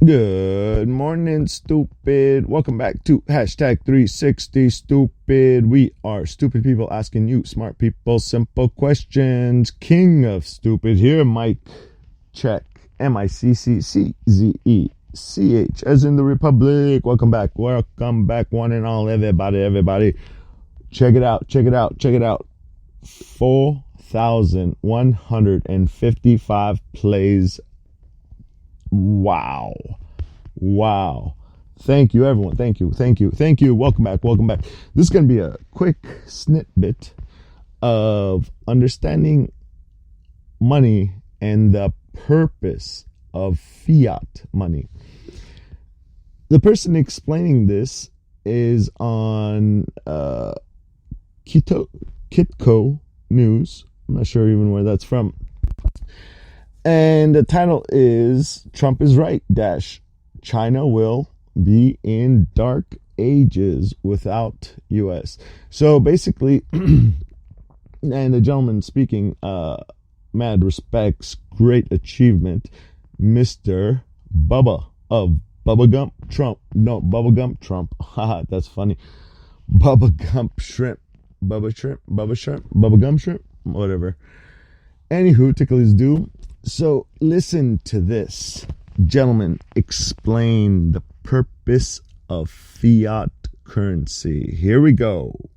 Good morning, stupid. Welcome back to hashtag 360 stupid. We are stupid people asking you, smart people, simple questions. King of stupid here, Mike. Check. Micccczech, as in the Republic. Welcome back, one and all, everybody. Check it out. 4,155 plays. Wow. Thank you, everyone. Thank you. Welcome back. This is going to be a quick snippet of understanding money and the purpose of fiat money. The person explaining this is on Kitco News. I'm not sure even where that's from. And the title is Trump is right, China will be in dark ages without U.S. So basically, and the gentleman speaking, mad respects, great achievement, Mr. Bubba of Bubblegum Trump. No, Bubblegum Trump. Haha, that's funny. Bubblegum Shrimp. Bubblegum Shrimp? Whatever. Anywho, tickle his due. So listen to this. Gentlemen, explain the purpose of fiat currency. Here we go.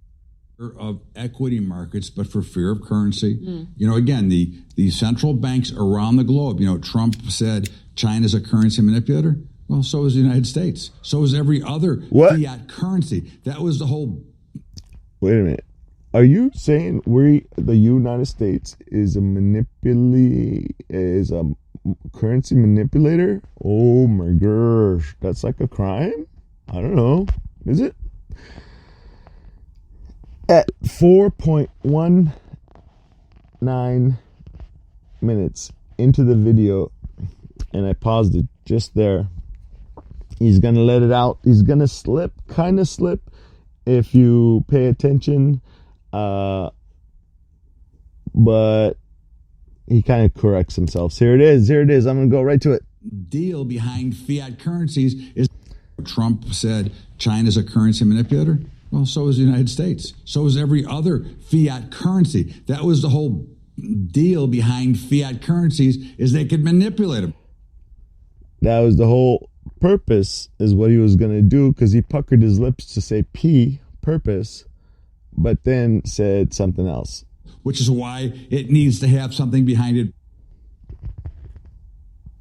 Of equity markets, but for fear of currency. Again, the central banks around the globe, Trump said China's a currency manipulator. Well, so is the United States. So is every other fiat currency. That was the whole... Wait a minute. Are you saying the United States is a currency manipulator? Oh my gosh, that's like a crime? I don't know. Is it? At 4.19 minutes into the video, and I paused it just there, he's going to let it out. He's going to kind of slip if you pay attention. But he kind of corrects himself. Here it is. I'm going to go right to it. Deal behind fiat currencies is Trump said China's a currency manipulator. Well, so is the United States. So is every other fiat currency. That was the whole deal behind fiat currencies, is they could manipulate them. That was the whole purpose, is what he was going to do, because he puckered his lips to say P, purpose, but then said something else. Which is why it needs to have something behind it.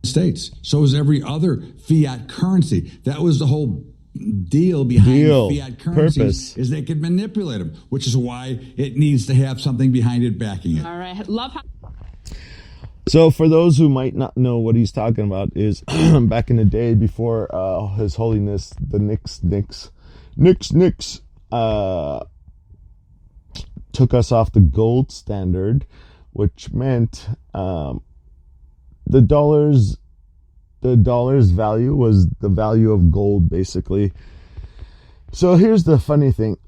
States. So is every other fiat currency. That was the whole deal behind fiat currencies, purpose, is they could manipulate them, which is why it needs to have something behind it backing it. All right. Love how... So for those who might not know what he's talking about, is back in the day before His Holiness the Nix took us off the gold standard, which meant the dollar's value was the value of gold, basically. So here's the funny thing.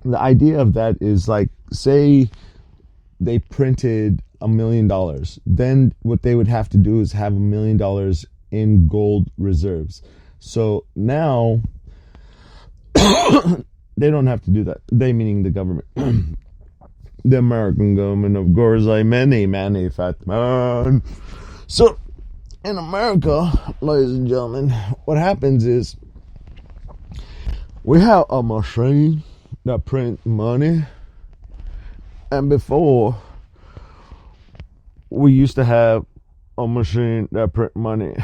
The idea of that is, like, say they printed $1 million. Then what they would have to do is have $1 million in gold reserves. So now they don't have to do that. They meaning the government. The American government, of course, many fat man. So in America, ladies and gentlemen, what happens is we have a machine that print money, and before we used to have a machine that print money.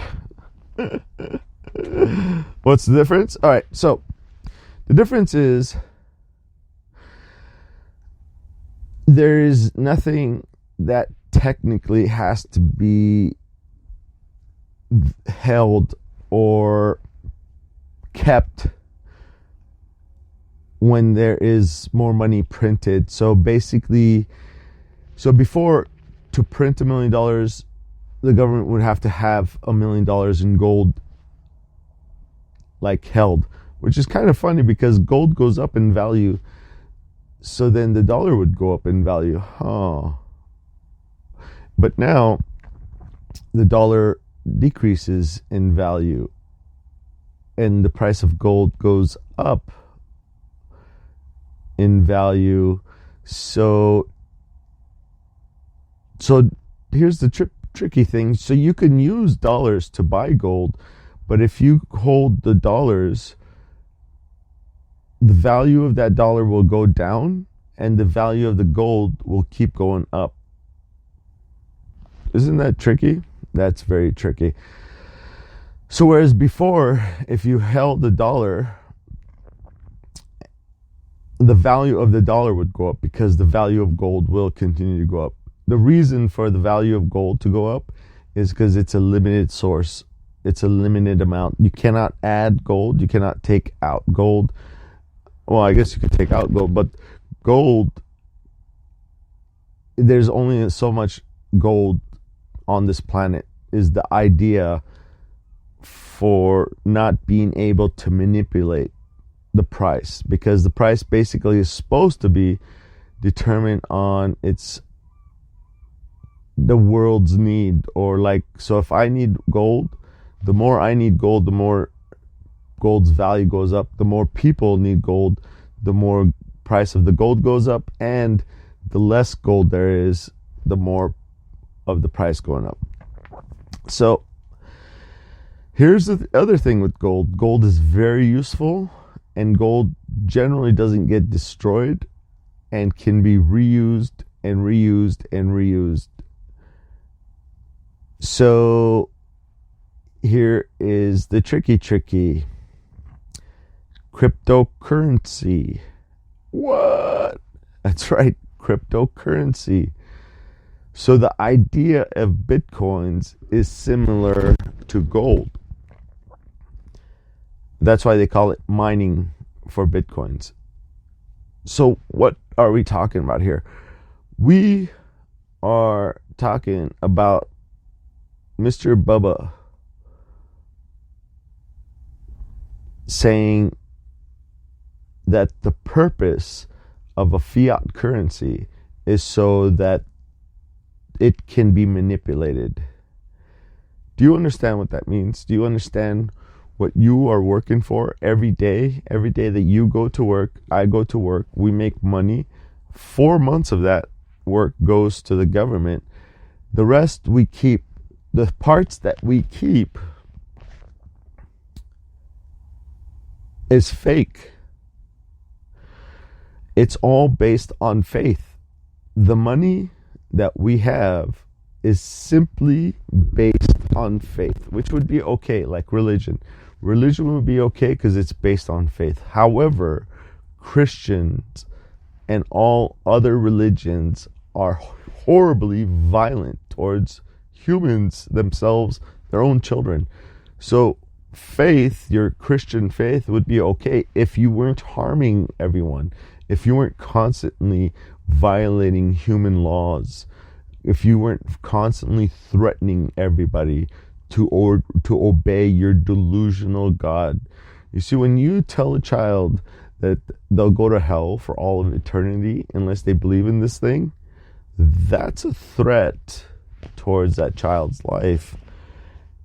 What's the difference? All right, so the difference is there is nothing that technically has to be held or kept when there is more money printed. So basically, before, to print $1 million, the government would have to have $1 million in gold, like, held, which is kind of funny because gold goes up in value. So then the dollar would go up in value. But now the dollar decreases in value and the price of gold goes up in value. So here's the tricky thing. So you can use dollars to buy gold, but if you hold the dollars, the value of that dollar will go down and the value of the gold will keep going up. Isn't that tricky? That's very tricky. So whereas before, if you held the dollar, the value of the dollar would go up because the value of gold will continue to go up. The reason for the value of gold to go up is because it's a limited source. It's a limited amount. You cannot add gold. You cannot take out gold. Well, I guess you could take out gold, but gold, there's only so much gold on this planet, is the idea for not being able to manipulate the price, because the price basically is supposed to be determined on the world's need, or like, so if I need gold, the more I need gold, the more gold's value goes up. The more people need gold, the more price of the gold goes up, and the less gold there is, the more of the price going up. So here's the other thing with gold. Gold is very useful, and gold generally doesn't get destroyed and can be reused and reused and reused. So here is the tricky cryptocurrency. What? That's right, cryptocurrency. So the idea of bitcoins is similar to gold. That's why they call it mining for bitcoins. So what are we talking about here? We are talking about Mr. Bubba saying that the purpose of a fiat currency is so that it can be manipulated. Do you understand what that means? Do you understand what you are working for every day? Every day that you go to work, I go to work, we make money. 4 months of that work goes to the government. The rest we keep. The parts that we keep is fake. It's all based on faith. The money that we have is simply based on faith, which would be okay, like religion. Religion would be okay because it's based on faith. However, Christians and all other religions are horribly violent towards humans themselves, their own children. So faith, your Christian faith, would be okay if you weren't harming everyone, if you weren't constantly violating human laws, if you weren't constantly threatening everybody to obey your delusional God. You see, when you tell a child that they'll go to hell for all of eternity unless they believe in this thing, that's a threat towards that child's life.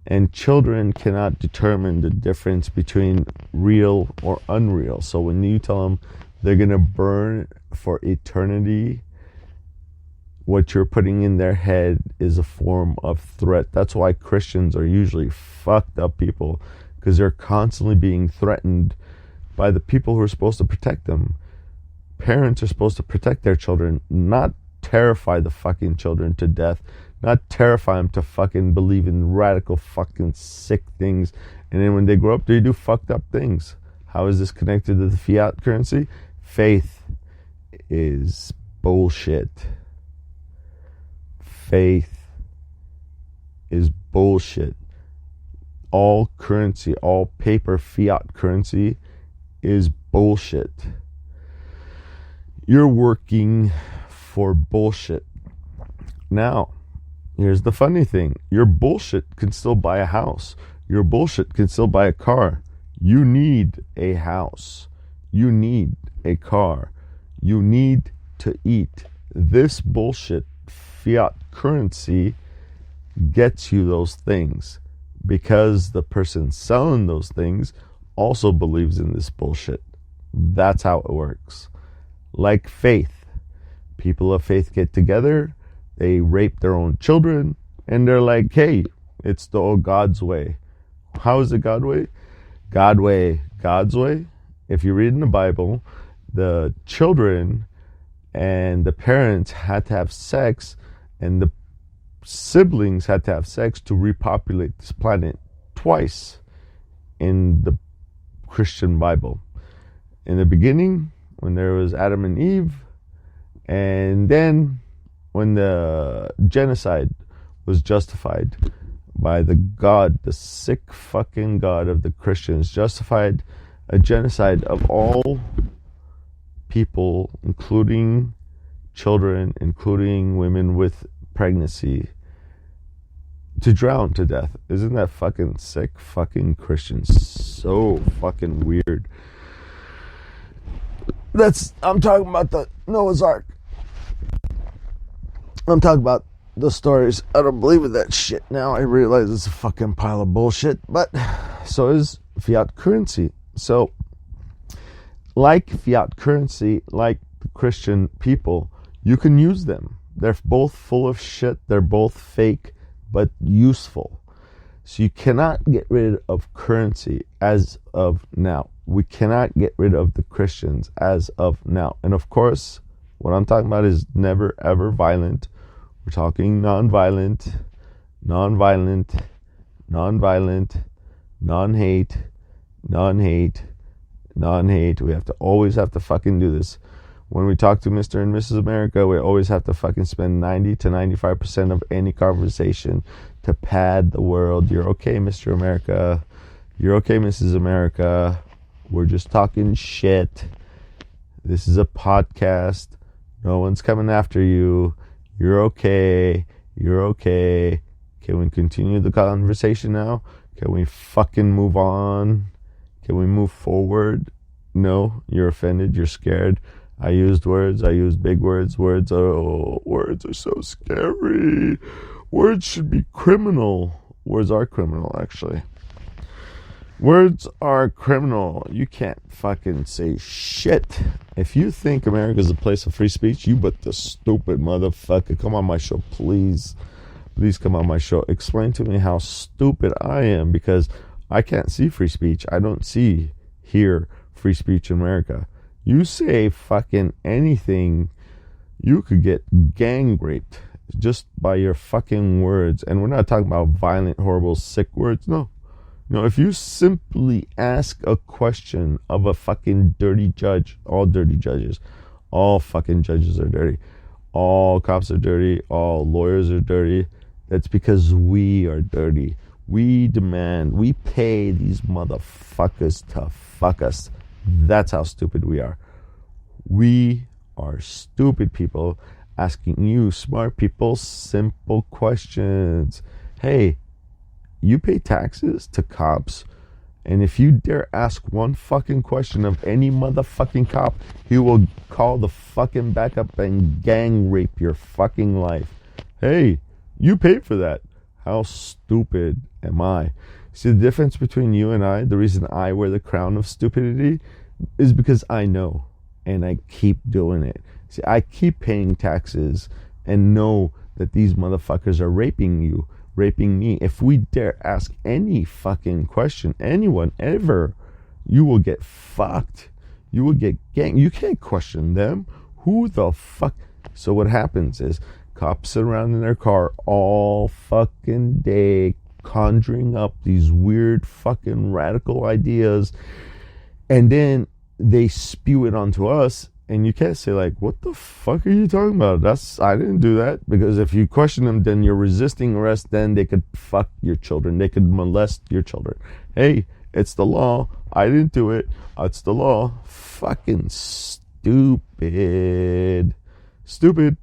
And children cannot determine the difference between real or unreal. So when you tell them they're going to burn for eternity, what you're putting in their head is a form of threat. That's why Christians are usually fucked up people, because they're constantly being threatened by the people who are supposed to protect them. Parents are supposed to protect their children, not terrify the fucking children to death, not terrify them to fucking believe in radical fucking sick things, and then when they grow up they do fucked up things. How is this connected to the fiat currency? Faith is bullshit. Faith is bullshit. All currency, all paper fiat currency is bullshit. You're working for bullshit. Now, here's the funny thing. Your bullshit can still buy a house. Your bullshit can still buy a car. You need a house. You need a car. You need to eat. This bullshit fiat currency gets you those things. because the person selling those things also believes in this bullshit. That's how it works. Like faith. People of faith get together, they rape their own children, and they're like, hey, it's the old God's way. How is it God's way? God's way. If you read in the Bible, the children and the parents had to have sex, and the siblings had to have sex to repopulate this planet twice in the Christian Bible. In the beginning, when there was Adam and Eve, and then when the genocide was justified by the God, the sick fucking God of the Christians, justified a genocide of all people, including children, including women with pregnancy, to drown to death. Isn't that fucking sick? Fucking Christians. So fucking weird. I'm talking about the Noah's Ark. I'm talking about the stories. I don't believe in that shit now. I realize it's a fucking pile of bullshit. But so is fiat currency. So, like fiat currency, like the Christian people, you can use them. They're both full of shit. They're both fake, but useful. So you cannot get rid of currency as of now. We cannot get rid of the Christians as of now. And of course, what I'm talking about is never ever violent. We're talking non-violent, non-hate, We always have to fucking do this. When we talk to Mr. and Mrs. America, we always have to fucking spend 90 to 95% of any conversation to pad the world. You're okay, Mr. America. You're okay, Mrs. America. We're just talking shit. This is a podcast. No one's coming after you. You're okay. You're okay. Can we continue the conversation now? Can we fucking move on? Can we move forward? No, you're offended. You're scared. I used words. I used big words. Words are so scary. Words should be criminal. Words are criminal, actually. Words are criminal. You can't fucking say shit. If you think America's a place of free speech, you but the stupid motherfucker. Come on my show, please. Please come on my show. Explain to me how stupid I am, because I can't see free speech. I don't hear free speech in America. You say fucking anything, you could get gang raped just by your fucking words. And we're not talking about violent, horrible, sick words. No. No, if you simply ask a question of a fucking dirty judge, all dirty judges, all fucking judges are dirty, all cops are dirty, all lawyers are dirty, that's because we are dirty. We pay these motherfuckers to fuck us. That's how stupid we are. We are stupid people asking you, smart people, simple questions. Hey, you pay taxes to cops, and if you dare ask one fucking question of any motherfucking cop, he will call the fucking backup and gang rape your fucking life. Hey, you paid for that. How stupid am I? See, the difference between you and I, the reason I wear the crown of stupidity is because I know, and I keep doing it. See, I keep paying taxes and know that these motherfuckers are raping you, raping me. If we dare ask any fucking question, anyone ever, you will get fucked. You will get gang. You can't question them. Who the fuck? So what happens is cops sit around in their car all fucking day conjuring up these weird fucking radical ideas, and then they spew it onto us. And you can't say, like, what the fuck are you talking about? I didn't do that. Because if you question them, then you're resisting arrest. Then they could fuck your children. They could molest your children. Hey, it's the law. I didn't do it. It's the law. Fucking stupid. Stupid.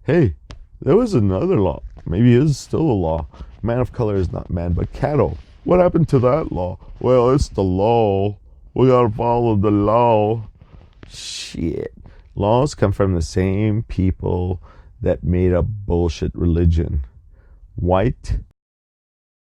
Hey, there was another law. Maybe it is still a law. Man of color is not man, but cattle. What happened to that law? Well, it's the law. We gotta follow the law. Shit. Laws come from the same people that made up bullshit religion. white